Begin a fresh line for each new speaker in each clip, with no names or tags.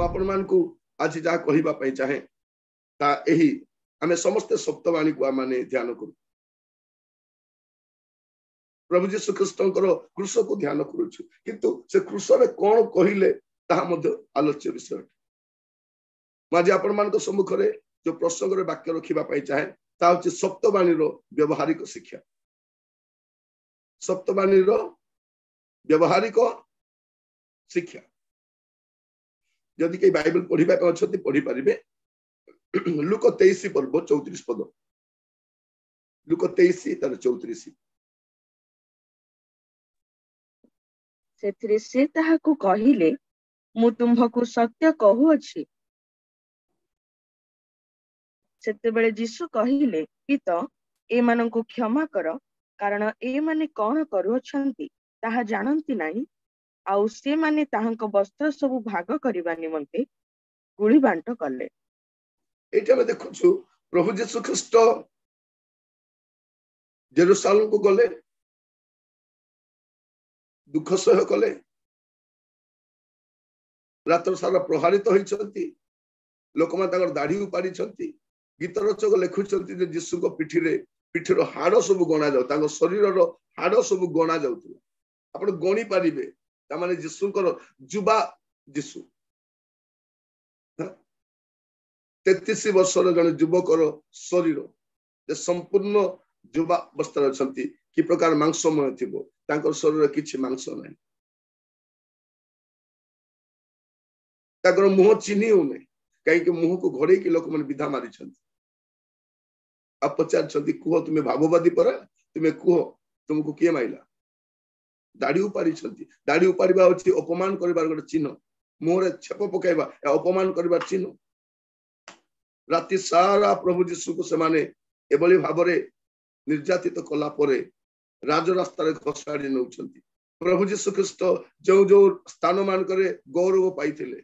आपण मानकु आज जा कहिबा पई चाहे ता एही आमे समस्त सप्तवाणी को माने ध्यान करू प्रभु जीशु ख्रीष्टंकर क्रूस को ध्यान करूछु किंतु से क्रूस रे कोन कहिले ता मध्य आलोच्य विषय माजे आपण मान सम्मुख रे जो प्रसंग रे वाक्य रखिबा पई चाहे ता होछि सप्तवाणी रो व्यवहारिक शिक्षा सप्तवाणी रो व्यवहारिक शिक्षा यदि के बाइबल पढ़िबा पे अछति पढ़ी परिबे लुक 23 पर्व 34 पद लुक 23 तार 34
सेथिरे से ताहाकु कहिले मु तुमभकु सत्य कहू अछि सेते बेले यीशु कहिले पित ए माननकु क्षमा कर कारण ए माने कोन करू अछंती ताहा जानंती नाही आउ से माने ताहांक वस्त्र सब भाग करिबा निमंते गुळी बांट कले
एटा में देखछु प्रभु यीशु ख्रीष्ट जेरूशलेम को गले दुख सह कले रात्र सारा प्रहारित होइछंती लोक मा ताकर दाढ़ी उपाड़ी छंती गीत रचक लेखुछंती जे यीशु को पिठिरो हाड़ सब गणा जाउ ताको शरीर रो हाड़ सब गणा जाउतला आपण गणी पारिबे ता माने यीशुकर जुबा यीशु 33 वर्षर जन युवकर शरीर जे संपूर्ण युवा अवस्था अछंती कि प्रकार मांसमय थिबो ताकर शरीर किछि मांस नै ताकर मुह चिन्ही होने कहीं के मुह को घोड़े की लोक मन विधा मारी छंती आप पचार छंती कुह तुम्हें भाववादी परा तुम्हें कुह तुमको किए माइला दाढ़ी उपाड़ी छंती दाढ़ी उपाड़िबा होछि अपमान करबार गोटे चिन्ह मुहरे छेप पकाइबा अपमान करबार चिन्ह राति सारा प्रभु यीशु को सेमाने एबली भाबरे निर्यातित कला परे राज रास्ता रे खसाड़ी नउछंती प्रभु यीशु ख्रीष्ट जो जो स्थान मान करे गौरव पाइथिले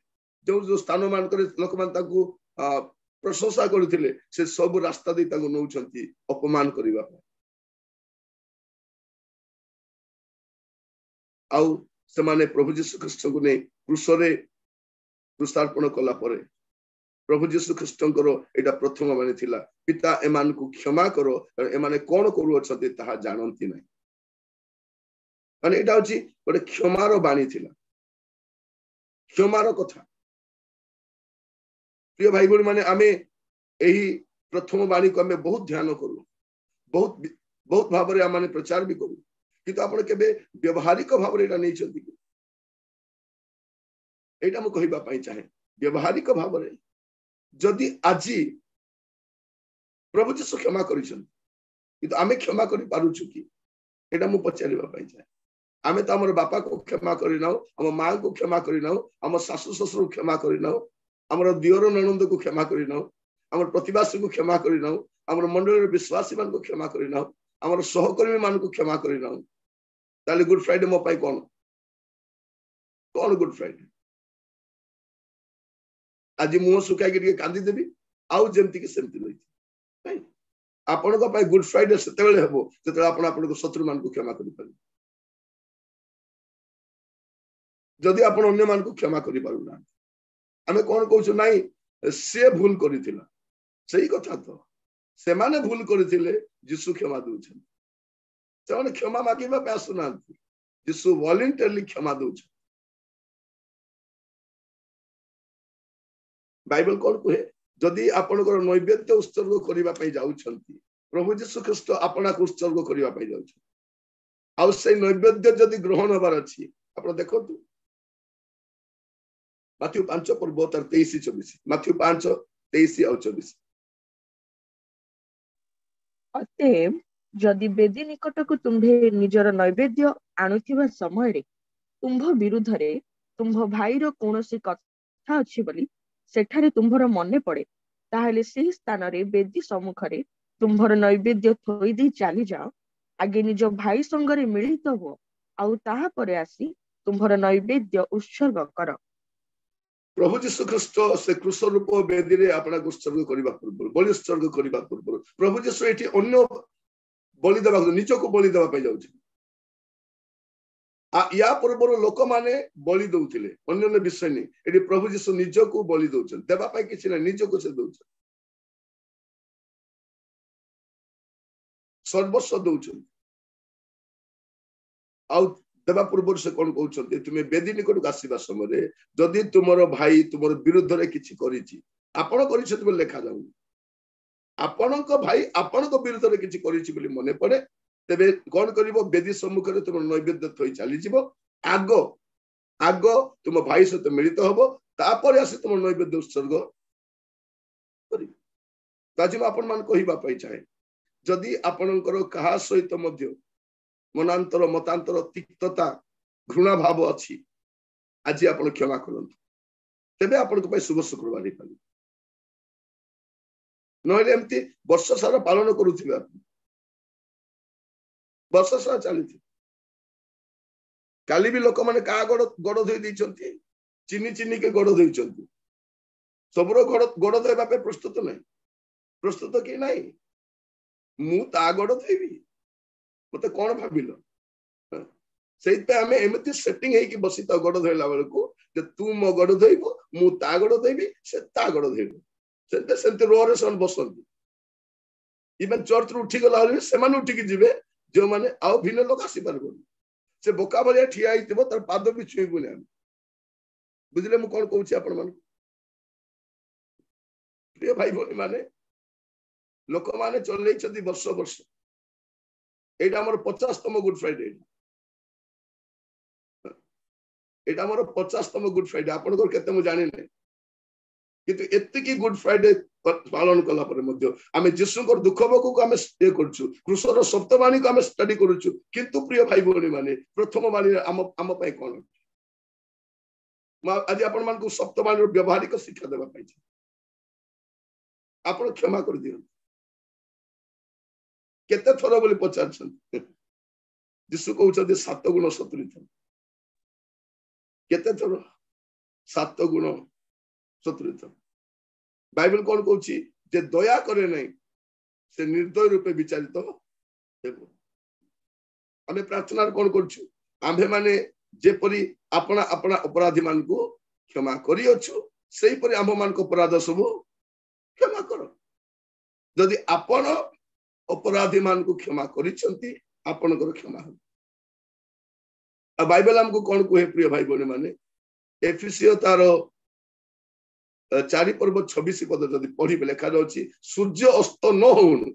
जो जो स्थान मान करे लोक मान ताकू प्रशंसा करथिले से सब रास्ता दे ताकू नउछंती अपमान करिबा आउ सेमाने प्रभु यीशु ख्रीष्ट को ने क्रूसरे क्रूसार्पण कला परे प्रभु यीशु ख्रीष्टंकर एटा प्रथम माने थिला पिता एमान को क्षमा करो एमाने कोन करू अछते ताहा जानंती नै माने एटा होची गोटे क्षमार बाणी थिला क्षमार कथा प्रिय भाई बहन माने आमे एही प्रथम बाणी को आमे बहुत ध्यान करू बहुत बहुत भाव रे आमाने प्रचार भी करू किंतु आपण केबे व्यवहारिक भाव रे एटा नै छथि एटा म कहिबा पई चाहे व्यवहारिक भाव रे जदि आजी प्रभु यीशु क्षमा करिसन किंतु आमे क्षमा करि पारुछु कि एटा मु पचारिबा पई चाहे आमे त हमर बापा को क्षमा करि नाउ हम मां को क्षमा करि नाउ हम सासु ससुर को क्षमा करि नाउ हमर दियर ननंद को क्षमा करि नाउ हमर प्रतिवासी को क्षमा करि नाउ हमर मंडल रे विश्वासी मान को क्षमा करि नाउ हमर सहकर्मी मान को क्षमा करि नाउ ताले गुड फ्राइडे मो पाई कोन गुड फ्राइडे आज मुह सुखाई के कांदी देबी आउ जेमती के सेमती रही आपण को पाई गुड फ्राइडे सेतेबेले हेबो जेतेबेले आपण आपण को शत्रु मान को क्षमा करि पारि जदि आपण अन्य मान को क्षमा करि पारु ना हमें कोन कहू नाही से भूल करिथिला सही कथा तो से माने भूल करिथिले यीशु क्षमा दोछन से क्षमा मागिबा पे आसुना यीशु वॉलंटरली क्षमा दोछन बाइबल कोन कहे जदि आपनकर नैवेद्य उत्सर्ग करिबा पई जाउछंती प्रभु यीशु ख्रीष्ट आपना को उत्सर्ग करिबा पई जाउछन आ से नैवेद्य जदि ग्रहण होबार अछि आपण देखंतु माथ्यू 5 पर्व 23-24 माथ्यू 5 23 और 24
अतएव जदि बेदी निकट को तुम्भे निजर नैवेद्य आणुथिबा समय रे तुम्भ विरुद्ध रे तुम्भ भाई रो कोनोसी कथा अछि बोली सेठारे तुम्भर मने पड़े ताहले से स्थान रे बेदी सम्मुख रे तुम्भर नैवेद्य थोई दी चली जाओ आगे निज भाई संगरे मिलित हो आउ ताहा परे आसी तुम्भर नैवेद्य उत्सर्ग कर
प्रभु यीशु ख्रीष्ट से क्रूस रूप बेदी रे आपना उत्सर्ग करबा पूर्व बलि उत्सर्ग करबा पूर्व प्रभु यीशु एठी अन्य बलि देबा निज को बलि देबा पे जाउछ या पूर्व लोक माने बलि दौथिले अन्य विषय नहीं एटी प्रभु जीशु निजको बलि दौछन देबा पाई किछि ना निजको से दौछन सर्वस्व दौछन आ देवा पूर्व से कौन कहते तुम्हें बेदी निकट आसवा समय जदि तुमर भाई तुमर विरुद्ध रे किछि करिछि आपण करिछ तुम लेखा जाऊ आपण भाई आपण विरुद्ध रे किछि करिछि बोली मने पड़े तेबे कौन करिवो बेदी सम्मुख रे तुम नैवेद्य थई चली जिवो आग आग तुम भाई सहित मिलित हबो तापर आसी तुम नैवेद्य उत्सर्ग करि ताजी आपण मान कहिबा पई चाहे जदि आपणकर कहा सहित मध्य मनांतर मतांतर तिक्तता घृणा भाव अच्छी आज आप क्षमा करंतु तेबे आपण शुभ शुक्रवार हो पारे नहले एमती वर्ष सारा पालन करुथिबे वर्ष सारा चली काली भी लोक मैंने क्या गड़ गड़ धोई देइछंती चिनी चिनी के गड़ देइछंती सबरो गड़ धोइबा पे प्रस्तुत नहीं प्रस्तुत कि नहीं मु ता गड़ धोइबी मते कौन भाविल से आम एमती सेटिंग है बसी तो गड़ धोला बेलू तू मो गड़ धोब मु ता गड़ धोबी से ता गड़ धोब से रोरे से बसती इवन चर्च रु उठी गला से उठिकी जीवे जो मैंने आउ भिन्न लोक आसी पार से बोका भाया ठिया तार पाद भी छुईबुनि आम बुझे मुझे कौन कहूँ आपण मान प्रिय भाई भौणी माने लोक मैंने चल वर्ष वर्ष एटा हमर 50तम गुड फ्राइडे एटा हमर 50तम गुड फ्राइडे आपनकर केते मु जानि नै किंतु एत्तिकी गुड फ्राइडे पालन कला पर मध्य आमे जिसुकर दुख बकु को आमे स्टे करछु क्रूसर सप्तवाणी को आमे स्टडी करछु किंतु प्रिय भाई भौणी माने प्रथम वाणी आम पय कोन आज आपण मान को सप्तवाणी रो व्यवहारिक शिक्षा देबा पाइ छै आपण क्षमा कर दियो केते थरो बोली पचार जीशु कहते 7 गुण 70 थर केते थर 7 गुण 70 थर बाइबल कौन कहूँ जे दया करे नहीं से निर्दय रूपे विचारित हेबो आमे प्रार्थना कौन करछु आम्भे माने जेपरि अपना अपना अपराधी मान को क्षमा करी अछु सेही परि आम्भ मान को अपराध सब क्षमा करो जदि आपण अपराधी मान को क्षमा करिसंती आपनकर क्षमा हो बाइबल हमको कौन कहे प्रिय भाई बहन माने एफिसियो तार 4 पर्व 26 पद जदि पढ़ी लिखा जाउछि सूर्य अस्त न होउनु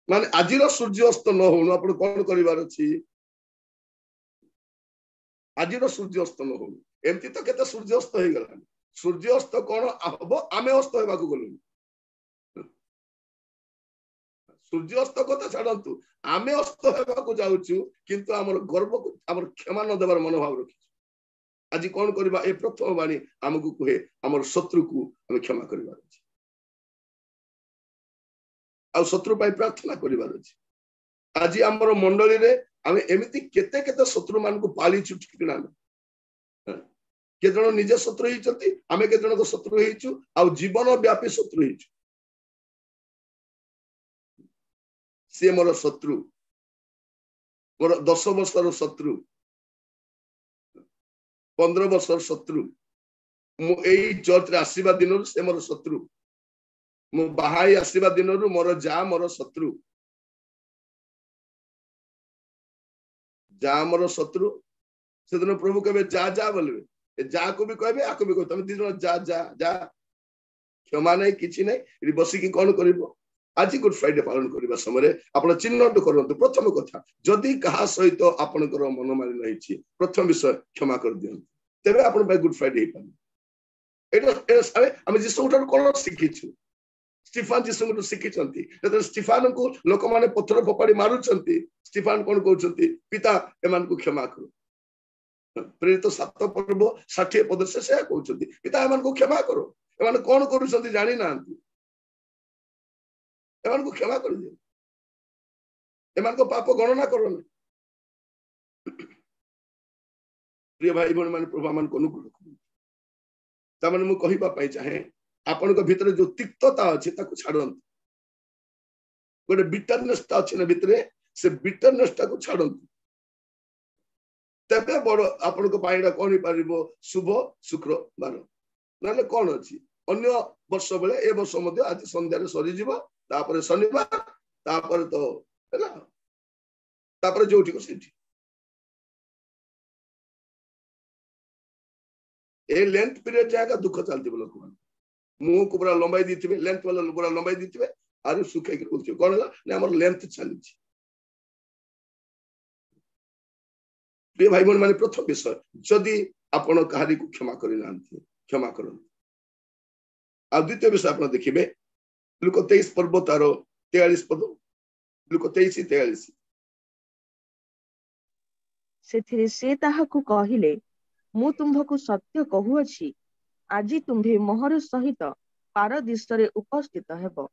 माने आजिर सूर्य अस्त न होउनु आपण कौन करिवार अछि आजिर सूर्य अस्त न होउनु एमती तो केते सूर्य अस्त हो गला सूर्य अस्त कोन हबो आमे अस्त हेबा को गलु सूर्य अस्त कथा छाड़ू आम अस्त होगा जाऊँ किंतु आमर गर्व को आमर क्षमा न देवार मनोभाव रखी आज कौन करबा ए प्रथम वाणी आमको कहे आमर शत्रु को आम क्षमा करबार अछि आ शत्रु पाई प्रार्थना करबार अछि आज आमर मंडली रे आम एमिति केते केते शत्रु मान को पाली छुटकिना के जण निजे शत्रु हिचंती आमे के जण को शत्रु हिचु आ जीवन व्यापी शत्रु हिचु सी मोर शत्रु मोर 10 वर्षर शत्रु 15 वर्षर शत्रु मु एई चर्च रे आसीबा दिन से मोर शत्रु मु बाहाई आसीबा दिन मोर जा मोर शत्रु जा मोर शत्रु से दिन प्रभु कहबे जा जा बोलबे जा को भी कहबे आको भी कहबे तुम दी जण जा जा जा क्षमा नहीं किछि नहीं बसी की कोन करबो आज गुड फ्राइडे पालन करबा समय आपण चिन्हट करंतु प्रथम कथा जदि कहा सहित आपनकर मनमालिन्य रहिछि प्रथम विषय क्षमा कर दियन तेबे आपण बाय गुड फ्राइडे पालन एटा सारे हम जिसु उठर कोन सिखिछु स्टीफन जिसु उठर सिखिचंती जदि स्टीफन को लोक माने पत्थर फोपाडी मारुचंती स्टीफन कोन कहउचंती पिता एमान को क्षमा करो प्रेरित 7 पर्व 60 पद से कहउचंती पिता एमान को क्षमा करो एमान कोन करूचंती जानि नांती एमान को क्षमा कर दियो एमान को पाप गणना करो प्रिय भाई बहन मान प्रभु मान को अनुग्रह करू तमन मु कहिबा पई चाहे आपन को भीतर जो तिक्तता अछि ताको छाडंत गोटे बिटरनेस ता अछि न भीतर से बिटरनेस ता को छाडंत तेबे बड़ आपनको पाइडा कोन पारिबो शुभ शुक्रवार नाले कोन अछि अन्य वर्ष बेले ए वर्ष मध्ये आज संध्यारे सरी जीव तापर शनिवार तापर तो हैला तापर जोठी को सेठी ए लेंथ पीरियड जागा दुख चलती लोक मान मुंह को पूरा लंबाई दीथिबे लेंथ वाला पूरा लंबाई दीथिबे आरो सुखाई के बोलथिबे कोन हला ने हमर लेंथ चली छी प्रिय भाई बहन माने प्रथम विषय जदि आपण कहारी को क्षमा करि नांती क्षमा करन आ द्वितीय विषय आपण देखिबे लुक 23 पर्व तार 43 पद लुक 23 43
सेथिरे से ताहाकु कहिले मु तुम्भकु सत्य कहूअछि आजि तुम्भे मोहर सहित पारदीसरे उपस्थित हेबो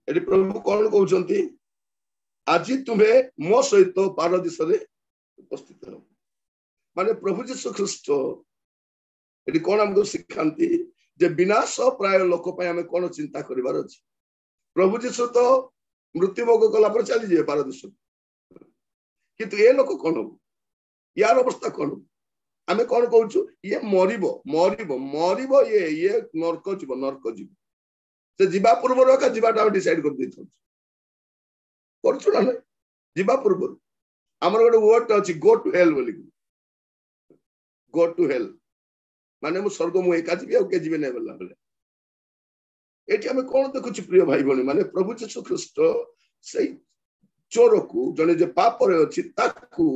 एडी प्रभु कोन कहउछंती आजि तुम्भे मो सहित पारदीसरे उपस्थित हेबो माने प्रभु यीशु ख्रीष्ट एडी कोन हमको सिखांती जे विनाश प्राय लोक पय हमें कोन चिंता करिवार अछि प्रभु यीशु तो मृत्यु भोग कला पर चली जे पारदीस किंतु ए लोक कोन यार अवस्था कोन आमे कोन कहउछु ये मरिबो मरिबो मरिबो ये नरक जीव से जीवा पूर्व का जीवाटा डिसाइड कर देथौ करछु ना जीवा पूर्व हमर गोटे वर्ड अछि गो टू हेल बोली गो टू हेल माने मु स्वर्ग मु एका जीवी आ के जीवे नै बोला बोले एठी हमें कोन देखुछु प्रिय भाई बहन माने प्रभु यीशु ख्रीष्ट सही चोर को जने जे पाप रे अछि ताकू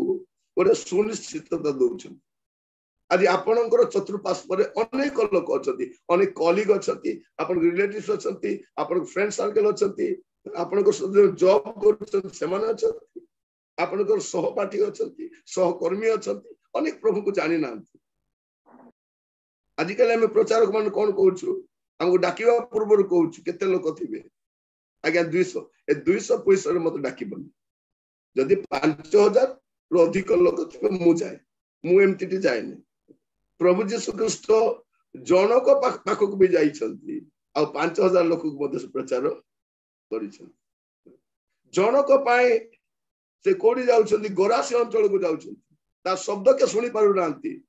ओरे सुनिश्चितता दउछन आज आपनकर चतुर्पार्श्व रे अनेक लोक अछती अनेक कलीग अछती आपन रिलेटिव्स अछती आपन फ्रेंड सर्कल अछती आपनकर जॉब करछन सेमान अछती आपनकर सहपाठी अछती सहकर्मी अछती अनेक प्रभु को जानि नांती आजिकल हम प्रचारक मान कोन कहउछु हमको डाकिवा पूर्व कहउछु केते लोक थिबे आज्ञा 200 ए 200 पैसा रे मत डाकिबनी जदि 5000 रो अधिक लोक थिबे मु जाय मु एमटीटी जायनी प्रभु यीशु ख्रीष्ट जनक पाख को भी जाइछंती आ 5000 लोक को मध्य प्रचार करिछंती जनक पाए से कोडी जाउछंती गोरासी अंचल को जाउछंती ता शब्द के सुनी पारु नांती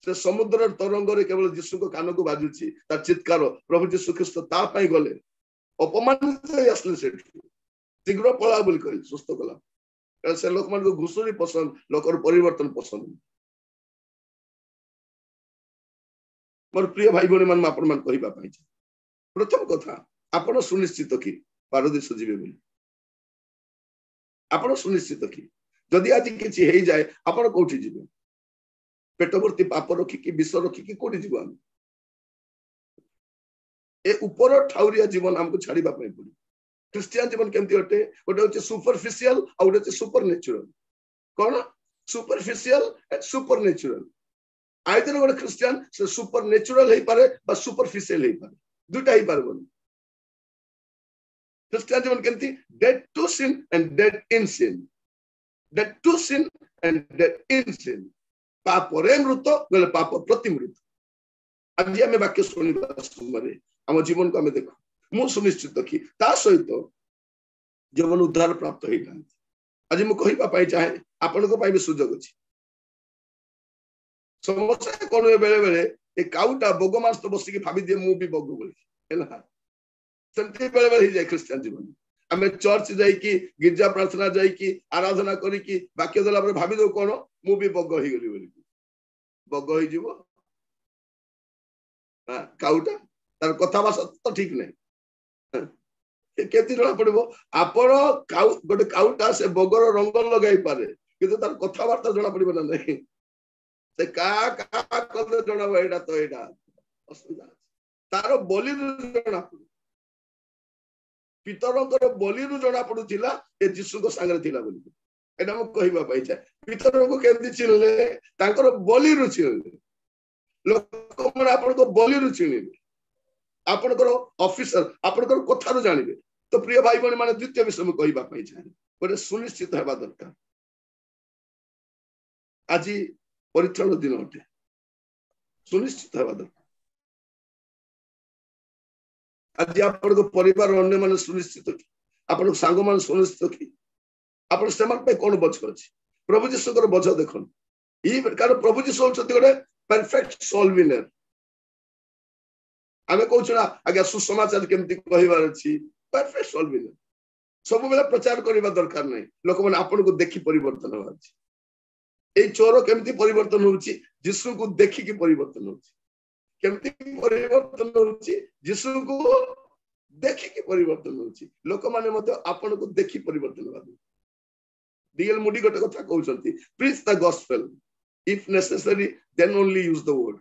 से समुद्र तरंग रे केवल यीशु को कान को बाजुची ता चित्कार प्रभु यीशु ख्रीष्ट ता पाई गले अपमानित असले से शीघ्र पळा बोल कहि सुस्त कला से लोक मान को घुसुरी पसंद लोकर परिवर्तन पसंद मोर प्रिय भाई बहन मान आपण मान कहिबा पाई प्रथम कथा आपण सुनिश्चित कि पारदेश जीवे बोली आपण सुनिश्चित कि जदि आज किछि हेई जाय आपण कोठी जीवे पेटवर्ती पाप रखी कि विष रखी कि कोठी जीव हम ए ऊपर ठाउरिया जीवन हमको छाड़ीबा पई पड़ी क्रिश्चियन जीवन केमती होते गोटे होचे सुपरफिशियल आ गोटे होचे supernatural cone superficial and supernatural either गोटे क्रिश्चियन से सुपरनेचुरल हेई पारे बा सुपरफिशियल हेई पारे दुटा हेई पारबनी क्रिश्चियन जीवन केमती dead to sin and dead in sin dead to sin and dead in sin पाप रे मृत गले पाप प्रति मृत आज हमें वाक्य सुनिबा समय हम जीवन को हमें देखो मु सुनिश्चित कि ता सहित जीवन उद्धार प्राप्त होई ना आज मु कहिबा पाई चाहे आपन को पाई भी सुजोग अछि समस्या कोन बेले बेले ए काउटा बोगो मास तो बसी के भाबी दे मु भी बोगो बोली हैला संति बेले बेले जाय क्रिश्चियन जीवन हमें चर्च जाई कि गिरजा प्रार्थना जाई कि आराधना करी कि वाक्य देला पर भाबी दो कोन मु भी बोगो ही गली बोली बोगो ही जीवो हां काउटा तार कथा भाषा तो ठीक नहीं केती जणा पड़िबो आपण काउ गोटे काउटा से बोगर रंग लगाई पारे किंतु तार कथा वार्ता जणा पड़िबो ना नहीं से का कदे जणा एडा तो एडा असुविधा तार बोली जणा पितरंकर बोली जणा पडुथिला ए यीशु को संगे थिला बोली एडा म कहिबा पाई छै पितर को केमती चिनले तांकर बोली रु चिनले लोक मन आपण को बोली रु चिनले आपनकर ऑफिसर आपनकर कथा रु जानिबे तो प्रिय भाई बहन माने द्वितीय विषय में कहिबा पाई छै गोटे सुनिश्चित हेबा दरकार आज परीक्षण दिन अटे सुनिश्चित हेबा दरकार आज आपन परिवार अन्य माने सुनिश्चित कि आपन सांग मान सुनिश्चित कि आपन सेमान पे कोन बच अछि प्रभु जीशुଙ୍କର ବୋଝ ଦେଖନ୍ତୁ कारण प्रभु जीशु होउछथि गोटे परफेक्ट सोल विनर आमे कहूछ ना आगे सुसमाचार केमती कहिबार अछि परफेक्ट सोल विनर सब बेला प्रचार करबा दरकार नै लोक माने आपन को देखि परिवर्तन होबा अछि ए चोर केमती परिवर्तन होउछि जीशु को देखि कि परिवर्तन होउछि केमती परिवर्तन होउछि जीशु को देखि कि परिवर्तन होउछि लोक माने मते आपन को देखि परिवर्तन होबा डीएल मुडी गोटे कथा कहउछंती preach the gospel if necessary then only use the word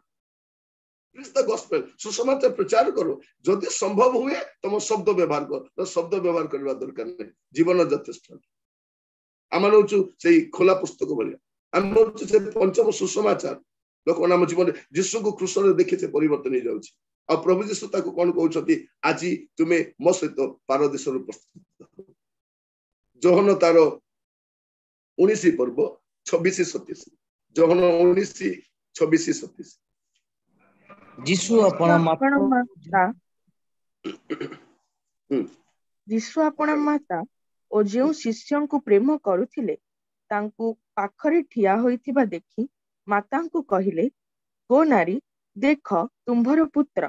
preach the gospel सुसमाचार प्रचार करो जदि संभव हुए तुम शब्द व्यवहार करो तो शब्द व्यवहार करबा दरकार नै जीवन यथेष्ट आमान होछु सेही खोला पुस्तक भलिया हम होछु से पंचम सुसमाचार लोक नाम जीवन यीशु को क्रूस रे देखि से परिवर्तन हो जाउछि आ प्रभु यीशु ताको कोन कहउछथि आजि तुमे मो सहित पारदेश रो प्रस्तुत जोहन तार 19 पर्व 26 27 जोहन 19:26-27
जीशु आपण माता
जीशु आपण माता ओ जो शिष्यों को प्रेम करुथिले तांकु पाखरे ठिया होइथिबा देखि माता को कहिले हो नारी देख तुम्भर पुत्र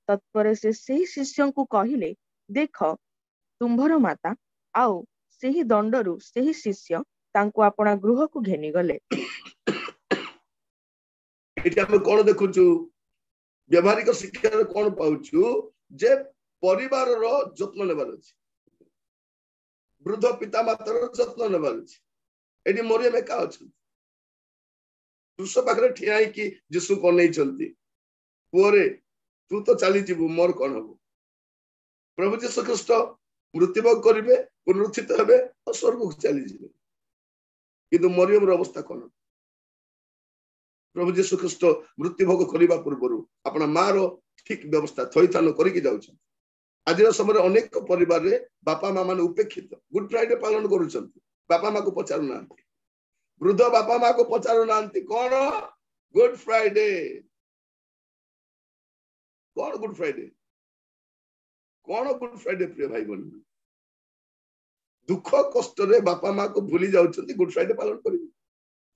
तत्पर से सही शिष्यों को कहिले देख तुम्भर माता आओ सही दंडरू सही शिष्य तांकु आपण गृह को घेनी गले
एटा हम कोन देखुछु व्यवहारिक शिक्षा रे कोन पाउछु जे परिवार रो जत्न लेबार अछि वृद्ध पिता माता रो जत्न लेबार अछि एडी मोरिया में का अछि क्रूस पाखरे ठियाई कि यीशु कोन नै चलती पुरे तू तो चली जीवु मोर कोन हबो प्रभु यीशु ख्रीष्ट मृत्युभोग करिवे पुनरुत्थित हेबे और स्वर्ग को चली जिवे किंतु मरियम रो अवस्था कोन प्रभु यीशु ख्रीष्ट मृत्युभोग करबा पूर्व अपना माँ रो ठीक व्यवस्था थैथान करिक जाउछ आज समय अनेक परिवार रे बापा माँ माने उपेक्षित गुड फ्राइडे पालन करूछंती बापा माँ को पचारु नांती वृद्ध बापा माँ को पचारु नांती कोन गुड फ्राइडे कोन गुड फ्राइडे प्रिय भाई बहन दुख कष्ट रे बापा माँ को भूली जाउछंती गुड फ्राइडे पालन करिवे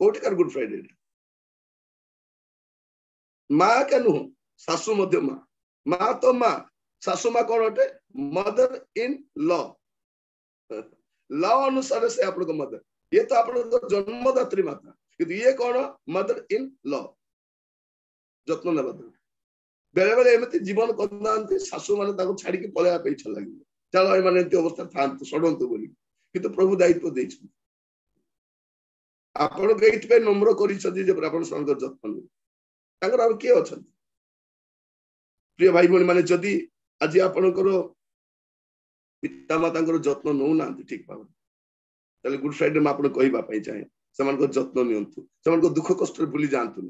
कोठिकार गुड फ्राइडे माँ के नुह सासु मध्य माँ तो माँ सासु माँ कौन अटे मदर इन लॉ लॉ अनुसार से आप मदर ये तो आप जन्मदात्री माता किंतु ये कौन मदर इन लॉ जत्न नेबा बेले बेले एमती जीवन करना सासु माने छाड़ी पलैया इच्छा लगे चलो ये अवस्था था सड़तु बोली किंतु प्रभु दायित्व देइछन आपण के नम्र कर जत्न किए अच्छा प्रिय भाई भाई माने जदि आज आपणकर पिता माता जत्न नौ ना ठीक भाव गुड फ्राइडे में आप चाहे से जत्न नि दुख कष्ट भूली जातु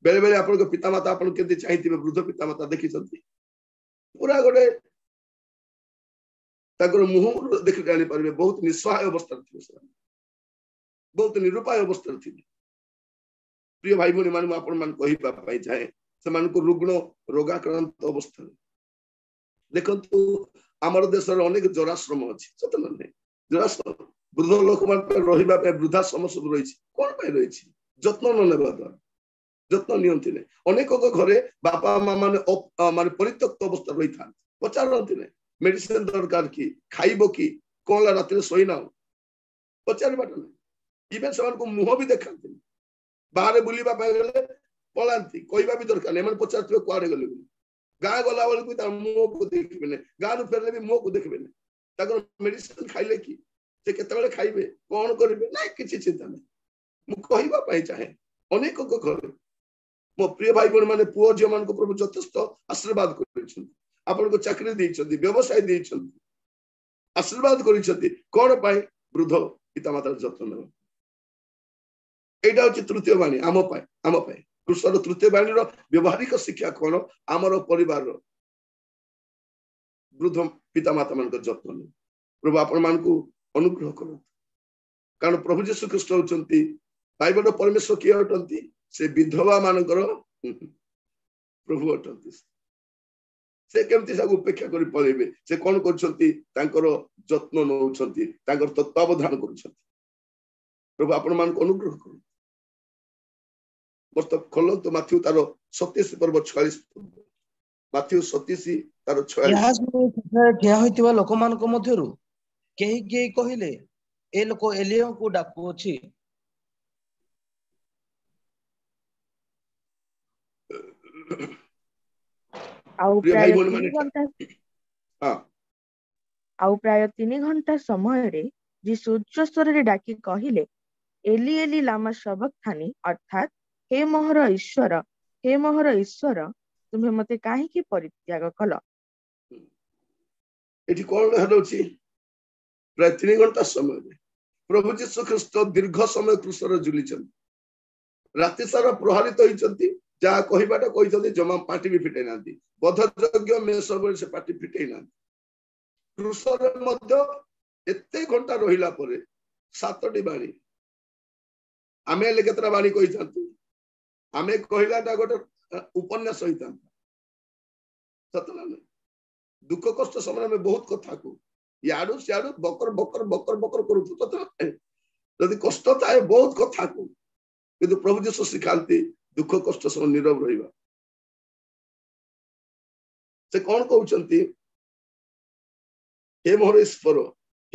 बेले बेले आप पिता माता आप चाहिए वृद्ध पिता माता देखी पूरा गोटे मुह देखी जानी पारे बहुत निस्सहाय अवस्था बहुत निरुपाय अवस्था थी प्रिय भाई भाई मान आप चाहे से रुग्ण रोगाक्रांत अवस्था देखु आमर देश अनेक जराश्रम अच्छी सत ना जराश्रम वृद्ध लोक रही वृद्धाश्रम सब रही कौन रही जत्न न नेबा द्वारा जत्न नियंती ने अनेक घरे बापा माँ माने परित्यक्त अवस्था रही था पचारती ने मेडिसिन दरकार कि खाइब कि कौन रात शोना पचार बाट नहीं इवेन से मुह भी देखा बाहर बुलवा पलांती कहवा भी दरकार नहीं पचार कुआड़े गले गाँ गला बेलू मुह को देखिए गाँव फेरले भी मुह को देखिए मेडिसिन खाइले कि केते खाइबे कौन करेंगे ना किसी चिंता नहीं मुझे चाहे अनेक घर मो प्रिय भाई बहन मैंने पुओ झी मान प्रभु यथेष्ट आशीर्वाद कर चाकरी व्यवसाय आशीर्वाद कर कौन पाए वृद्ध पितामाता जत्न नेबा एटा होची तृतीय बाणी आम पाए कृष्ण तृतीय बाणी व्यवहारिक शिक्षा कौन आमर परिवार वृद्ध पितामाता मान जत्न ने प्रभु आपण मान अनुग्रह कर कारण प्रभु जीशु कृष्ण होचंती बाइबल परमेश्वर किए अटंती से विधवा मानकर प्रभु अटंती से केमती सब उपेक्षा कर पळेबे से कोन करछंती तांकर जत्न नउछंती तांकर तत्वावधान करछंती प्रभु आपण मान अनुग्रह करू मस्त खोल तो माथ्यू तार 27 पर्व 46 माथ्यू 27 तार 46
ठिया होइतिबा लोकमानक मध्यरु केही केही कहिले ए लोक एलिया को डाकू अछि
आउ
प्रिय
प्राय
भाई बोल
3
माने
घंटा
हां
आउ प्राय 3 घंटा समय रे यीशु उच्च स्वर रे डाकी कहिले एली एली लामा सबक्तानी अर्थात हे मोहर ईश्वर तुम्हें मते काहे की परित्याग कल
एठी कोन हेलोछि प्राय 3 घंटा समय रे प्रभु यीशु ख्रीष्ट दीर्घ समय क्रूसर झुलिछन राति सारा प्रहारित होइछंती जा कहिबाटा कहिछंती जमा पाटी भी फिटै नांती बध यज्ञ में सब से पाटी फिटै नांती क्रूसर मध्य एते घंटा रहिला परे 7टी बाणी आमे ले केतरा बाणी कहिछंती आमे कहिलाटा गोटे उपन्यास होइतांता सतना दुख कष्ट समय में बहुत कथा को याडू सियाडू बकर बकर बकर बकर करू सतना यदि कष्ट थाए बहुत कथा को किंतु प्रभु यीशु सिखांती दुख कष्ट समय नीरव रहिबा से कौन कहउचंती हे मोहर ईश्वर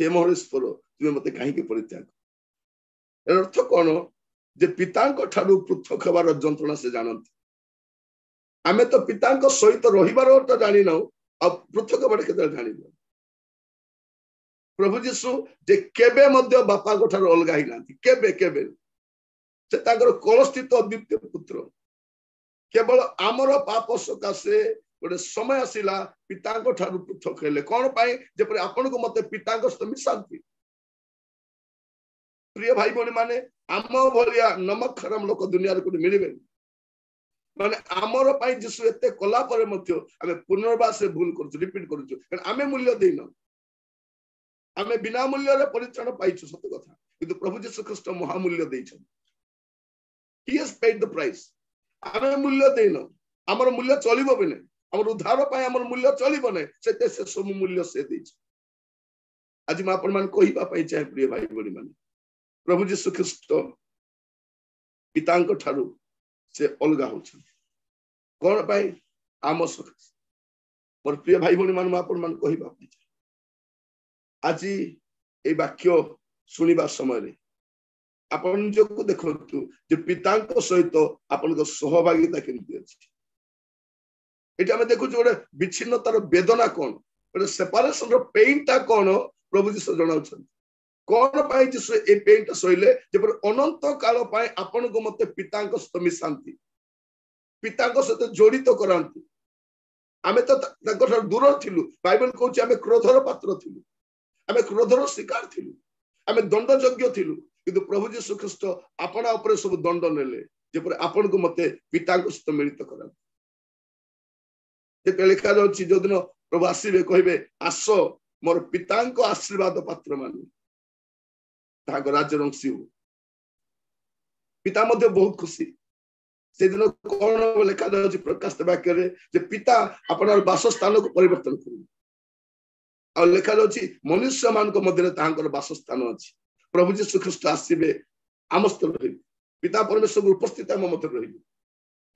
तुमे मते काहे के परित्याग अर्थ कोन जे पितांक ठारू पृथक हबार जंत्रणा से जानती आमे तो पितांक सहित रहिबार तो जानि न अब पृथक हबार केते जानि न प्रभु यीशु जे केबे मध्य बापा को ठारू अलगा ही नांती केबे केबे से ताकर कलस्थित अद्वितीय पुत्र केवल आमर पाप सकाशे गोटे समय आसिला पितांक ठारू पृथक हेले कोन पाई जेपरि आपन को मते पितांक सहित मिसांती प्रिय भाई बहन माने आम भलिया नमक खराम लोक दुनिया रे को मिलिबे माने आमर पाई यीशु एते कला परे मध्य हमें पुनर्वास से भूल करछु रिपीट करछु कारण आमे मूल्य देइनो आमे बिना मूल्य रे परित्राण पाइछु सत्य कथा किंतु प्रभु यीशु ख्रीष्ट महामूल्य दैछन he has paid the price आमे मूल्य देइनो हमर मूल्य चलिबो बिने हमर उद्धार पाई हमर मूल्य चलिबो नै सेते से सब मूल्य से दैछ आज मा अपन मान कहिबा पाई चाहे प्रिय भाई बड़ी माने प्रभु यीशु ख्रीष्ट पितांक ठारू से अलगा होछन कोन पाई आम सकाश मोर प्रिय भाई बड़ी मान अपन मान कहिबा पाई आज ए वाक्य सुनिबा समय रे अपन जो को देखंतु जे पितांक सहित अपन को सहभागिता केमति अछि एटा हम देखु जोडे विच्छिन्नतार वेदना कोन ओडे सेपरेशन रो पेन ता कोन प्रभु यीशु जणाउछन कोन पाई यीशु ए पेन ता सहिले जेपर अनंत काल पाई अपन को मते पितांक सहित मिसांती पितांक सहित जोड़ित करांती आमे तो ताकर दूर थिलु बाइबल कहूची आमे क्रोधर पात्र थिलु आमे क्रोधर शिकार थिलु आमे दंड योग्य थिलु किंतु प्रभु यीशु ख्रीष्ट आपना ऊपर सब दंड नेले जेपर आपन को मते पितांक सहित मिलित करांती जे लिखा जाउची जो दिन प्रभु आसीबे कहिबे आसो मोर पितांक आशीर्वाद पात्र माने ताको राज्य रंसी पिता मध्य बहुत खुशी से दिन कोन लिखा जाउची प्रकाश वाक्य रे जे पिता आपनार वासस्थान को परिवर्तन करू आ लिखा जाउची मनुष्य मान को मध्य तांकर वासस्थान अछि प्रभु यीशु ख्रीष्ट आसीबे आमस्त रहि पिता परमेश्वर उपस्थित हम मध्य रहि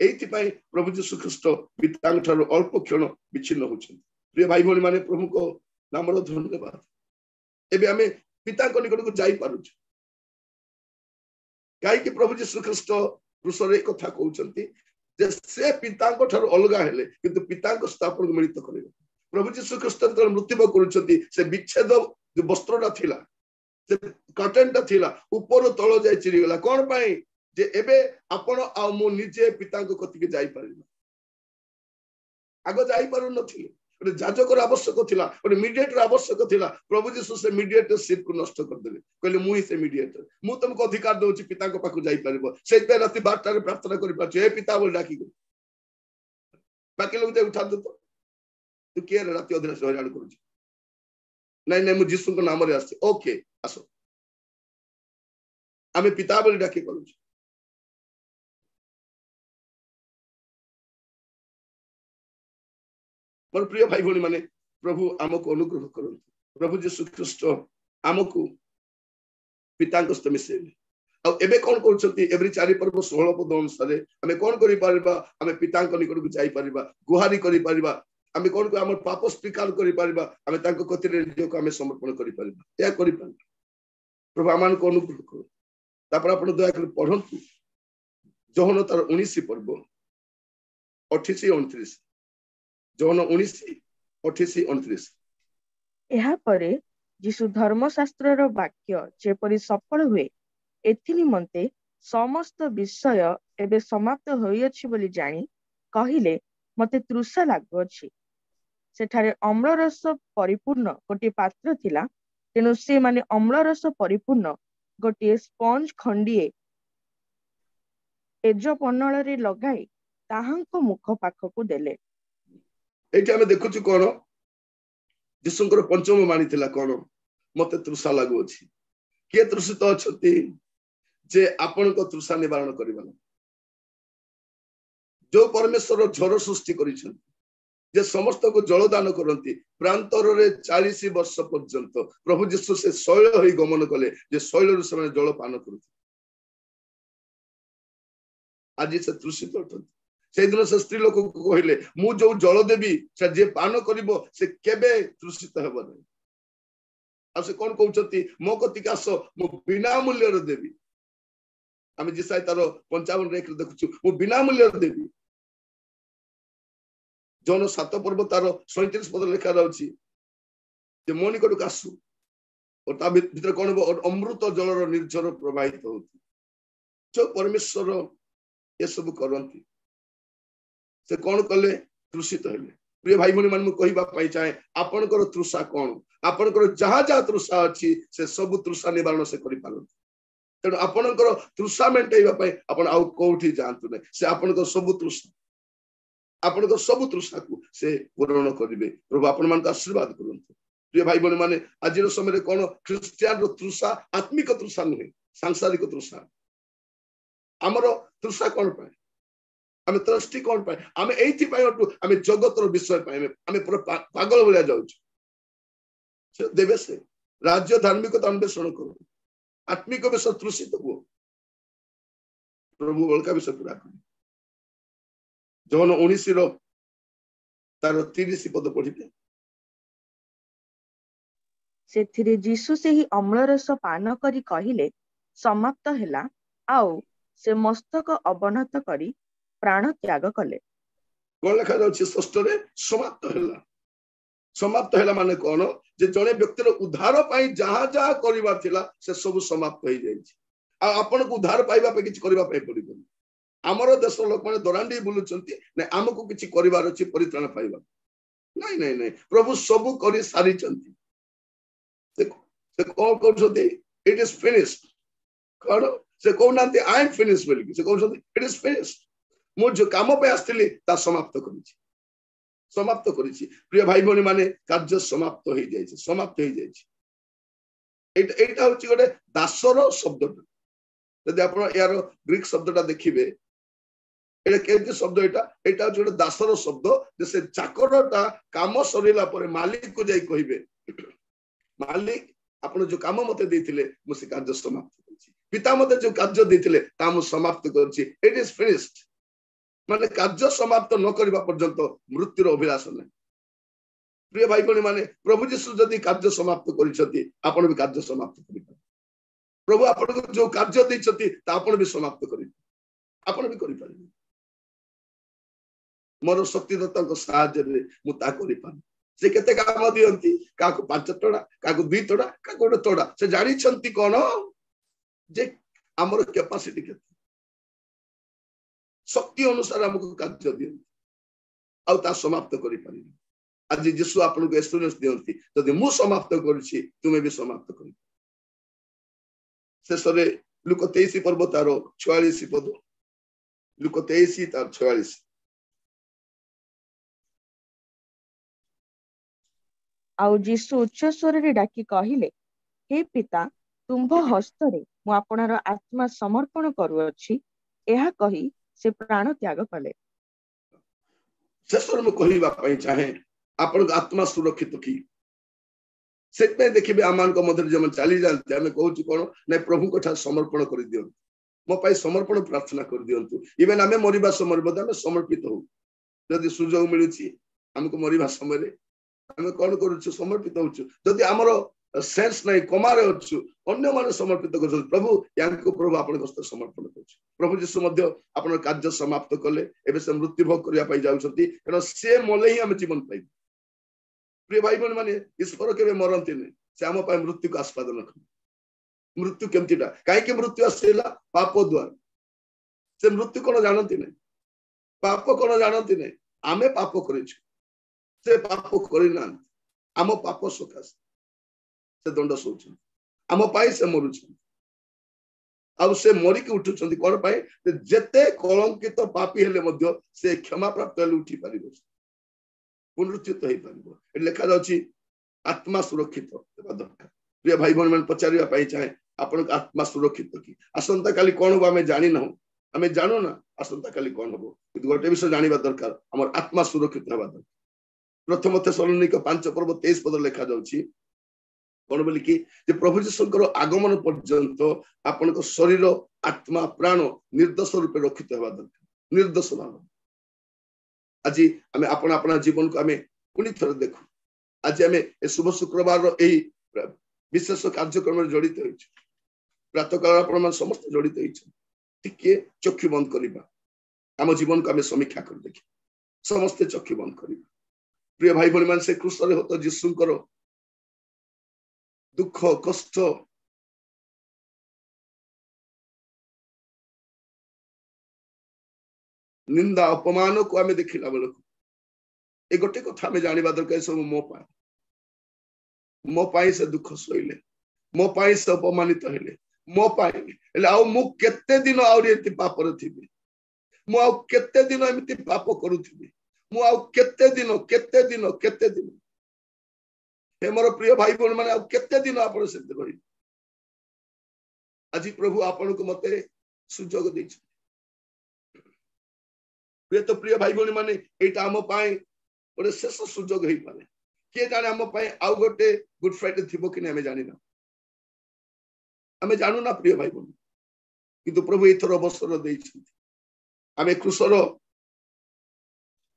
एथि पई प्रभु यीशु ख्रीष्ट पितांक ठारो अल्प क्षण विच्छिन्न होछन प्रिय भाई भौणी माने प्रभु को नाम रो धन्यवाद एबे हमें पिता को निकट को जाई पारुछ काई कि प्रभु यीशु ख्रीष्ट क्रूसरे कथा कहउचंती जे से पितांक ठारो अलगा हेले किंतु पितांक स्थापन को मिलित करिवे प्रभु यीशु ख्रीष्ट तर मृत्यु करूचंती से विच्छेद जो वस्त्रटा थिला से कर्टेनटा थिला ऊपर तळ जाय चिरी गला कोन पाई जे एबे आपण आ मो निजे पितांक कति के जाई परिबा आगो जाई पारु नथिले ओटे जाजकर आवश्यक थिला ओटे मीडिएटर आवश्यक थिला प्रभु यीशु से मीडिएटरशिप को नष्ट कर देले कहले मुई से मीडिएटर मु तुमको अधिकार दोछि पितांक पाखु जाई परिबो सेते राति 12 रे प्रार्थना करि पाछ हे पिता बोल डाकी गो बाकी लोग जे उठा दो तू के राति अधरा से हरान करू नहीं नहीं मु यीशु को नाम रे आसे ओके आसो आमे पिता बोल डाकी करू मोर प्रिय भाई भौणी माने प्रभु आमको अनुग्रह करंतु प्रभु यीशु ख्रीष्ट आमको पितांक सहित मिसेले एबे कौन कहउछंती एवरी 4 पर्व 16 पद अनुसार आमे कौन करि परबा आमे पितांक निकट को जाई परबा गुहारी करि परबा आमे कौन को हमर पाप स्वीकार करि परबा आमे तांको कतिरे जो आमे समर्पण करि परबा या करि परबा प्रभु आमान को अनुग्रह करो तापर आपण दया कर पढंतु जोहन तार 19 पर्व 28 29 जोहन 19 28 29
ଏହା ପରେ ଯୀଶୁ ଧର୍ମଶାସ୍ତ୍ରର ବାକ୍ୟ ଯେପରି ସଫଳ ହୁଏ ଏଥି ନିମନ୍ତେ ସମସ୍ତ ବିଷୟ ଏବେ ସମାପ୍ତ ହୋଇଅଛି ବୋଲି ଜାଣି କହିଲେ ମତେ ତୃଷା ଲାଗୁଅଛି। ସେଠାରେ ଅମ୍ଳରସ ପରିପୂର୍ଣ୍ଣ ଗୋଟିଏ ପାତ୍ର ଥିଲା ତେଣୁ ସେମାନେ ଅମ୍ଳରସ ପରିପୂର୍ଣ୍ଣ ଗୋଟିଏ ସ୍ପଞ୍ଜ ଖଣ୍ଡିଏ ଏଜ ପନଳରେ ଲଗାଇ ତାହାଙ୍କ ମୁଖ ପାଖକୁ ଦେଲେ।
ଏଠି ଆମେ ଦେଖୁଛୁ କଣ ଯୀଶୁଙ୍କର ପଞ୍ଚମ ବାଣୀ ଥିଲା କଣ ମତେ ତୃଷା ଲାଗୁଅଛି କିଏ ତୃଷିତ ଅଛନ୍ତି जे आपण को तृषा निवारण करिबा जो परमेश्वर झर सृष्टि करिसन जे समस्त को जल दान करंती प्रांतर रे 40 वर्ष पर्यंत प्रभु यीशु से शैल होई गमन कले जे शैल से माने जल पान करथि आज से तृषित अछंती से दिन से स्त्री लोक को कहिले मु जो जल देबी से जे पान करिवो से केबे तृषित हेबो नै आ से कोन कहउछंती मो कतिक आस मु बिना मूल्य रे देबी आमे जिसाई तार 55 रे देखुछु मु बिना मूल्य रे देबी जौन 7 पर्व तार 37 पद लिखा रहउछि जे मो निकट आसु और ता भीतर कोन अमृत जलर निर्झर प्रवाहित होती जो परमेश्वर ये सब करंती से कौन कले तृषित हेले प्रिय भाई भनी मान कहबा पई चाहे आपनकर तृषा कोन आपनकर जहा जहा तृषा अछि से सब तृषा निवारण से करि पारंती तेणु आपनकर तृषा मेंटेइबा पई आपण आउ कोठी जानतु नै से आपनकर सब तृषा आपनकर सब तृषा को से पूर्ण करिवे प्रभु आपण मान आशीर्वाद करंतु प्रिय भाई भनी माने आजिर समय कोन क्रिश्चियन रो तृषा आत्मिक तृषा नै सांसारिक तृषा हमरो तृषा कोन पाए आमे त्रष्टि कोन पाए आमे एथि पाए आमे जगतर विषय पाए आमे पागल भलिया जाउछ से देवे से राज्य धार्मिकता अन्वेषण करो आत्मिक विषय तृषित हो प्रभु बलका विषय पूरा कर जौन 19 रो तार 30 पद पढ़िबे
सेथिरे जीसु सेही अम्लरस पान करी कहिले समाप्त ହେଲା आउ से मस्तक अवनत करी प्राण त्याग कले
कोन लिखा जाउछि षष्ठ रे समाप्त हैला माने कोन जे जने व्यक्तिर उद्धार पाई जहा जहा करबा थिला से सब समाप्त होई जाई छी आ आपन को उद्धार पाइबा पे किछ करबा पे पड़िबो हमरो देश लोक माने दरांडी बुलुचंती ने हमको किछ करबार अछि परित्राण पाइबा नहीं नहीं नहीं प्रभु सब करि सारी चंती से कोन कहउछथि इट इज फिनिश्ड कोन से कहउनांती आई एम फिनिश्ड बोली से कहउछथि इट इज फिनिश्ड मो जो काम पे आस्थिली ता समाप्त करिछि समाप्त करिछि प्रिय भाई भनी माने कार्य समाप्त होई जाइछि समाप्त होई जाइछि एटा होछि गोटे दासर शब्द यदि आपण यार ग्रीक शब्दटा देखिबे एटा केति शब्द एटा होछि गोटे दासर शब्द जे से चाकरटा काम सरिला परे मालिक को जाई कहिबे मालिक आपण जो काम मते देथिले मु से कार्य समाप्त करिछि पिता मते जो कार्य देथिले ता मु समाप्त करिछि इट इज फिनिश्ड माने कार्य समाप्त न करबा पर्यंत मृत्युर अभिलाष नै प्रिय भाई भनी माने प्रभु यीशु जदि कार्य समाप्त करिसथि आपण भी कार्य समाप्त करि प्रभु आपण को जो कार्य दैछथि ता आपण भी समाप्त करि आपण भी करि पारि मोर शक्तिदाता को सहायता रे मु ता करि पारि से केते काम दियंती काको 5 टोडा काको 2 टोडा काको 1 टोडा से जानि छंती कोन जे हमर कैपेसिटी केते शक्ति अनुसार हमको कार्य दियंती आ ता समाप्त करि पारि आज यीशु आपन को एस्टोरेंस दियंती जदि मु समाप्त करछि तुमे भी समाप्त करि शेषरे लुक 23 पर्व तार 46 पद लुक 23 तार 46
आउ जीसु उच्च स्वर रे डाकी कहिले हे पिता तुम्भ हस्तरे मु आपणर आत्मा समर्पण करूअछि एहा कही से प्राण त्याग कले
शेषर में कहबा पई चाहे आपन आत्मा सुरक्षित की से देखिए आम मध्य जो चली जाते आम कहूँ कौन ना प्रभु ठार समर्पण कर दिंतु मो पाई समर्पण प्रार्थना कर दिंतु इवेन आम मरवा समय आम समर्पित हो जदि सुजोग मिलूँ आमको मरवा समय आम कौन करुचु समर्पित होचु जदि आमर सेंस नहीं कमारे अच्छु अन्य माने समर्पित कर प्रभु या प्रभु आप समर्पण कर प्रभु जीशु आप कार्य समाप्त कले एवं से मृत्यु भोग करने जाऊँगी कारण से मले ही आम जीवन पाइबु प्रिय भाई बहन माने ईश्वर के मरती नहीं से आम मृत्यु को आस्वादन कर मृत्यु केमतीटा कहीं मृत्यु आसला पाप द्वार से मृत्यु कौन जानती नहीं पाप कौन जानती नहीं आमे पाप कर पाप करना आम पाप सकाश से दंड शोच आम पाई से मरुच से मरिक उठुंट कौन पाए जेते कलंकित पापी हेले से क्षमा प्राप्त हेले उठी पार पुनरुत्थित हो पार लिखा जाऊँगी आत्मा सुरक्षित दरकार प्रिय भाई बहन मैंने पचारे चाहे आपण आत्मा सुरक्षित कि आसंता काली कौन हम आम जानी ना आम जानू ना आसंता काली कौन हम कि गोटे विषय जानवा दरकार आम आत्मा सुरक्षित हवा दरकार प्रथम थेसलोनिक 5:23 पद लिखा जाऊँगी कौन बोली कि प्रभु जीशुकर आगमन पर्यंत आपण शरीर आत्मा प्राण निर्दोष रूपे रक्षित हवा दरकार निर्दोष भाव आज आम अपना जीवन को आम पुणी थर देखु आज आम शुभ शुक्रवार विशेष कार्यक्रम जड़ित हो प्रातः काल आप समस्त जड़ित होके चक्षु बंद करवा आम जीवन को आम समीक्षा कर देखिए समस्ते चक्षु बंद करवा प्रिय भाई भाई मान से क्रूस होता जीशुकर दुख कष्ट निंदा अपमान को आम देखला बेलू ये गोटे कथा आम जानवा दरकार सब मो पाई से दुख सहिले मो पाई से अपमानित हेले मो पाई मु केते दिन आउरी पाप थी मु आउ केते दिन एमती पाप करुथी मु आउ केते दिन हे मोर प्रिय भाई बहन माने आउ केते दिन आपण से रही आज प्रभु आपण को मते सुजोग दै प्रिय तो प्रिय भाई बहन माने एटा हम पाए गोटे शेष सुजोग हो पारे किए जाने आम आउ गोटे गुड फ्राइडे थी कि आम जानी ना आम जानू ना प्रिय भाई बहन किंतु प्रभु एथर अवसर दे आम क्रूसर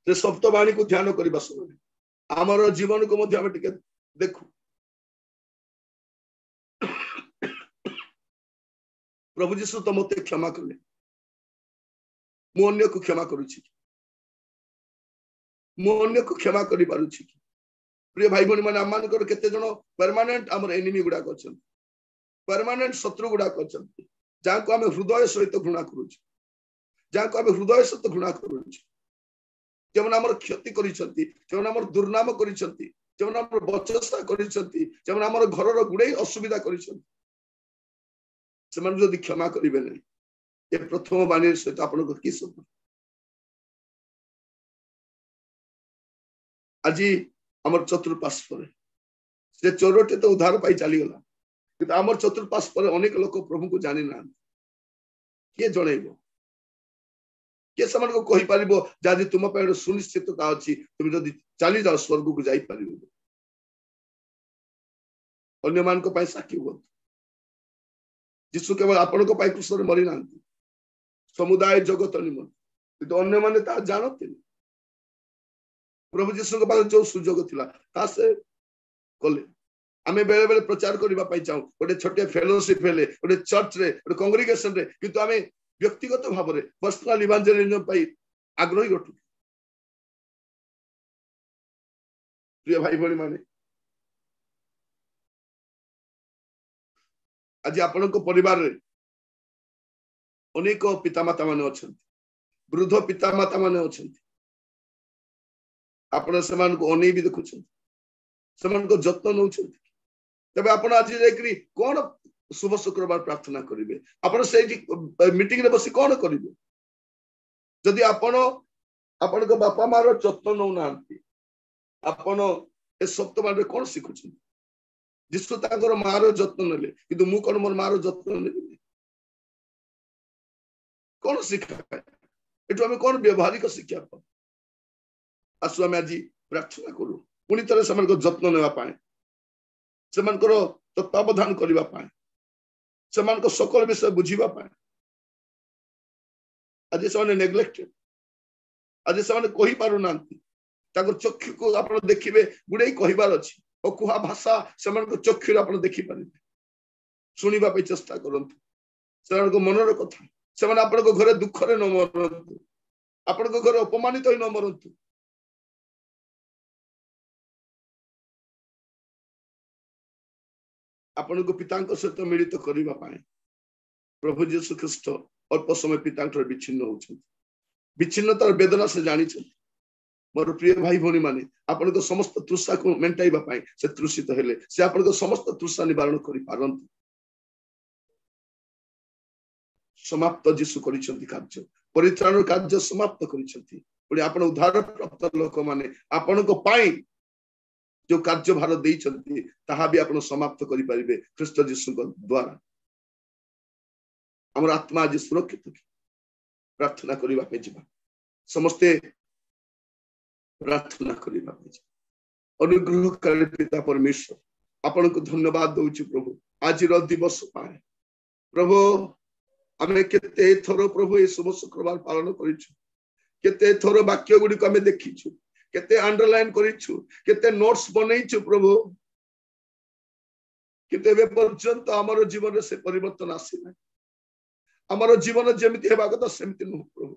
सप्तवाणी को ध्यान करने समय आमर जीवन को देखु प्रभु जीशु तो मत क्षमा कले मु अन्य को क्षमा करुछि मु अन्य को क्षमा करि पारुछि प्रिय भाई बहन माने आम केते जण परमानेंट आमर एनिमी गुडा करछन परमानेंट शत्रु गुडा करछन जहाँ को आम हृदय सहित घृणा करुछि जहाँ को आम हृदय सहित घृणा करुछि जेमन आमर क्षति करिसंती जेमन आमर दुर्नाम करिसंती जेमन आमर बचसा करिसंती जेमन आमर घरर गुडे असुविधा करिसंती सेमन जदि क्षमा करिवे नै ए प्रथम बाणी सहित आपन को की सब आज आमर चतुर्पार्श्व से चोरटे तो उद्धार पाई चली गला कि आमर चतुर्पार्श्व अनेक लोक प्रभु को जानी ना किए जनइबो किए समान को कहि परिबो जादि तुम पे सुनिश्चितता अछि तुम जदि चली जाओ स्वर्ग को जाई परिबो अन्य मान को पाई साक्षी हो जीशु केवल आपण को पाई क्रूस रे मरि नांती समुदाय जगत निमंत किंतु अन्य माने ता जानते प्रभु जीशु के पास जो सुजोग थिला ता से कले आमे बेले बेले प्रचार करबा पाई चाहू गोटे छोटे फेलोशिप हेले गोटे चर्च रे गोटे कांग्रेगेशन रे किंतु आमे व्यक्तिगत भाव में पर्सनल इवांजेलिज्म पाई आग्रही रटु प्रिय भाई बहन माने आज आपण को परिवार रे अनेक पितामाता माने अछंती वृद्ध पितामाता माने अछंती आपण समान को अनै भी देखुछन समान को जत्न नउछंती तबे आपण आज जेकरी कोन शुभ शुक्रवार प्रार्थना करेंगे आपण से मीटिंग रे बसी कौन करेंगे जदि आपण को बापा मार जत्न नौ नांती आपण ए सप्तवार रे कौन शिखुछन जीशु ताकर मार जत्न नेले किंतु मु कोन मोर मार जत्न नेली कौन शिक्षा एटु हम कौन व्यवहारिक शिक्षा पा आसु हम आज प्रार्थना करू पुनी तरह समान को जत्न नेवा पाए ସେମାନଙ୍କର ତତ୍ତ୍ୱାବଧାନ କରିବା ପାଇଁ, ସେମାନଙ୍କ সকଳ ବିଷୟ ବୁଝିବା ପାଇଁ। ଆଜି ସେମାନେ ନେଗ୍ଲେକ୍ଟେଡ୍, ଆଜି ସେମାନେ କହିପାରୁନାହାନ୍ତି। ତାଙ୍କର ଚକ୍ଷୁକୁ ଆପଣ ଦେଖିବେ ଗୁଡେଇ କହିବାର ଅଛି, ଅକୁହା ଭାଷା ସେମାନଙ୍କ ଚକ୍ଷୁରେ ଆପଣ ଦେଖିପାରିବେ। ଶୁଣିବା ପାଇଁ ଚେଷ୍ଟା କରନ୍ତୁ ସେମାନଙ୍କ ମନର କଥା। ସେମାନେ ଆପଣଙ୍କ ଘରେ ଦୁଃଖରେ ନ ମରନ୍ତୁ, ଆପଣଙ୍କ ଘରେ ଅପମାନିତ ହୋଇ ନ ମରନ୍ତୁ। ଆପଣଙ୍କୁ ପିତାଙ୍କ ସହିତ ମିଳିତ କରିବା ପାଇଁ ପ୍ରଭୁ ଯୀଶୁ ଖ୍ରୀଷ୍ଟ ଅଳ୍ପ ସମୟ ପିତାଙ୍କର ବିଚ୍ଛିନ୍ନ ହଉଛନ୍ତି। ବିଚ୍ଛିନ୍ନତାର ବେଦନା ସେ ଜାଣିଛନ୍ତି। ମୋର ପ୍ରିୟ ଭାଇ ଭଉଣୀ ମାନେ, ଆପଣଙ୍କ ସମସ୍ତ ତୃଷାକୁ ମେଣ୍ଟାଇବା ପାଇଁ ସେ ତୃଷିତ ହେଲେ। ସେ ଆପଣଙ୍କ ସମସ୍ତ ତୃଷା ନିବାରଣ କରିପାରନ୍ତି। ସମାପ୍ତ ଯୀଶୁ କରିଛନ୍ତି କାର୍ଯ୍ୟ, ପରିତ୍ରାଣର କାର୍ଯ୍ୟ ସମାପ୍ତ କରିଛନ୍ତି। ପୁଣି ଆପଣ ଉଦ୍ଧାର ପ୍ରାପ୍ତ ଲୋକମାନେ ଆପଣଙ୍କ ପାଇଁ ଯୋଉ କାର୍ଯ୍ୟଭାର ଦେଇଛନ୍ତି ତାହା ବି ଆପଣ ସମାପ୍ତ କରିପାରିବେ ଖ୍ରୀଷ୍ଟ ଯୀଶୁଙ୍କ ଦ୍ୱାରା। ଆମର ଆତ୍ମା ଆଜି ସୁରକ୍ଷିତ କି? ପ୍ରାର୍ଥନା କରିବା ପାଇଁ ଯିବା, ସମସ୍ତେ ପ୍ରାର୍ଥନା କରିବା ପାଇଁ ଯିବା। ଅନୁଗ୍ରହକାରୀ ପିତା ପରମେଶ୍ୱର, ଆପଣଙ୍କୁ ଧନ୍ୟବାଦ ଦଉଛୁ ପ୍ରଭୁ ଆଜିର ଦିବସ ପାଇଁ। ପ୍ରଭୁ ଆମେ କେତେ ଥର ପ୍ରଭୁ ଏ ଶୁଭ ଶୁକ୍ରବାର ପାଳନ କରିଛୁ, କେତେ ଥର ବାକ୍ୟ ଗୁଡିକ ଆମେ ଦେଖିଛୁ, କେତେ ଅଣ୍ଡରଲାଇନ କରିଛୁ, କେତେ ନୋଟ୍ସ ବନେଇଛୁ ପ୍ରଭୁ, କିନ୍ତୁ ଏବେ ପର୍ଯ୍ୟନ୍ତ ଆମର ଜୀବନରେ ସେ ପରିବର୍ତ୍ତନ ଆସିନାହିଁ। ଆମର ଜୀବନ ଯେମିତି ହେବା କଥା ସେମିତି ନୁହଁ ପ୍ରଭୁ।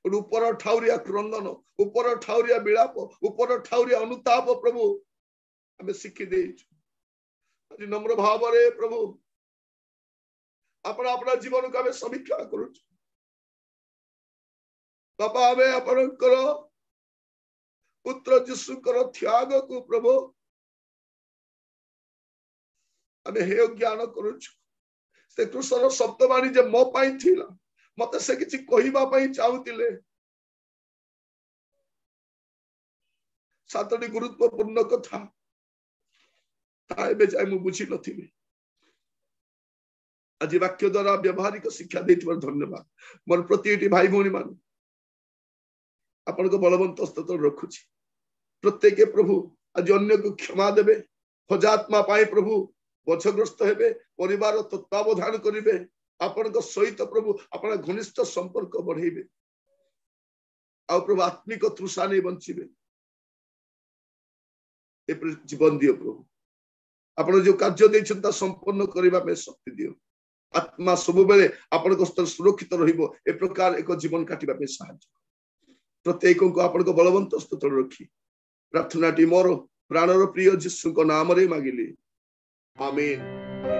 ଉପର ଠାଉରିଆ କ୍ରନ୍ଦନ, ଉପର ଠାଉରିଆ ବିଳାପ, ଉପର ଠାଉରିଆ ଅନୁତାପ ପ୍ରଭୁ ଆମେ ଶିଖି ଦେଇଛୁ। ଆଜି ନମ୍ର ଭାବରେ ପ୍ରଭୁ ଆପଣ ଆପଣ ଜୀବନକୁ ଆମେ ସମୀକ୍ଷା କରୁଛୁ। ବାପା ଆମେ ଆପଣଙ୍କର ପୁତ୍ର ଯୀଶୁଙ୍କର ତ୍ୟାଗକୁ ପ୍ରଭୁ ଆମେ ହେୟ ଜ୍ଞାନ କରୁଛୁ। ସେ କୃଷ୍ଣର ଶବ୍ଦବାଣୀ ଯେ ମୋ ପାଇଁ ଥିଲା, ମତେ ସେ କିଛି କହିବା ପାଇଁ ଚାହୁଁଥିଲେ। 7ଟି ଗୁରୁତ୍ୱପୂର୍ଣ୍ଣ କଥା ତାହା ଏବେ ଯାଏ ମୁଁ ବୁଝିନଥିଲି। ଆଜି ବାକ୍ୟ ଦ୍ୱାରା ବ୍ୟବହାରିକ ଶିକ୍ଷା ଦେଇଥିବାର ଧନ୍ୟବାଦ। ମୋର ପ୍ରତିଟି ଭାଇ ଭଉଣୀ ମାନେ ଆପଣଙ୍କ ବଳବନ୍ତ ସ୍ତୋତ୍ର ରଖୁଛି। ପ୍ରତ୍ୟେକ ପ୍ରଭୁ ଆଜି ଅନ୍ୟକୁ କ୍ଷମା ଦେବେ, ହଜାତ୍ମା ପାଇଁ ପ୍ରଭୁ ବୋଝଗ୍ରସ୍ତ ହେବେ, ପରିବାର ତତ୍ତ୍ୱାବଧାନ କରିବେ। ଆପଣଙ୍କ ସହିତ ପ୍ରଭୁ ଆପଣ ଘନିଷ୍ଠ ସମ୍ପର୍କ ବଢେଇବେ, ଆଉ ପ୍ରଭୁ ଆତ୍ମିକ ତୃଷା ନେଇ ବଞ୍ଚିବେ। ଏ ଜୀବନ ଦିଅ ପ୍ରଭୁ, ଆପଣ ଯୋଉ କାର୍ଯ୍ୟ ଦେଇଛନ୍ତି ତା ସମ୍ପନ୍ନ କରିବା ପାଇଁ ଶକ୍ତି ଦିଅ। ଆତ୍ମା ସବୁବେଳେ ଆପଣଙ୍କ ସ୍ତର ସୁରକ୍ଷିତ ରହିବ, ଏ ପ୍ରକାର ଏକ ଜୀବନ କାଟିବା ପାଇଁ ସାହାଯ୍ୟ। ପ୍ରତ୍ୟେକଙ୍କୁ ଆପଣଙ୍କ ବଳବନ୍ତ ସ୍ତୋତ୍ର ରଖି ପ୍ରାର୍ଥନାଟି ମୋର ପ୍ରାଣର ପ୍ରିୟ ଯୀଶୁଙ୍କ ନାମରେ ମାଗିଲି, ଆମେନ୍।